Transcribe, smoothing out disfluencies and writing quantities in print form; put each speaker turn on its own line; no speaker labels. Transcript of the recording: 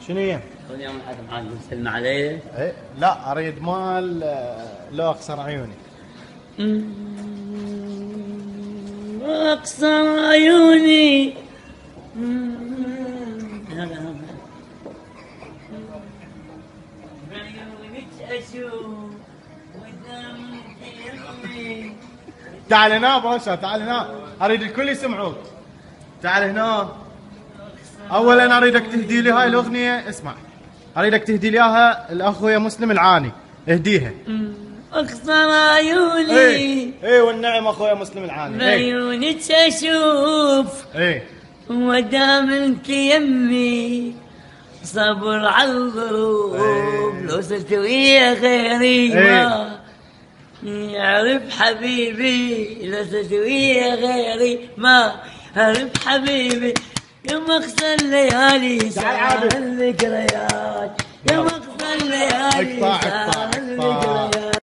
شنو هي؟
اليوم حد معاك سلم عليه.
ايه لا اريد مال لو اقصر عيوني.
اقصر عيوني بعيونك اشوف ودمك يرمي.
تعال هنا باشا، تعال هنا، اريد الكل يسمعوك. تعال هنا. اولا اريدك تهدي لي هاي الاغنيه، اسمع، اريدك تهدي لي اياها الاخويا مسلم العاني، اهديها.
اقصر عيوني
ايه والنعم اخويا مسلم العاني.
بعيونك اشوف
ايه
ودامك يمي. صبر على الظروف لو صرت ويا غيري ما يعرف حبيبي. لو صرت ويا غيري ما يعرف حبيبي. يا مقصى الليالي ساعة الذكريات. يا مقصى الليالي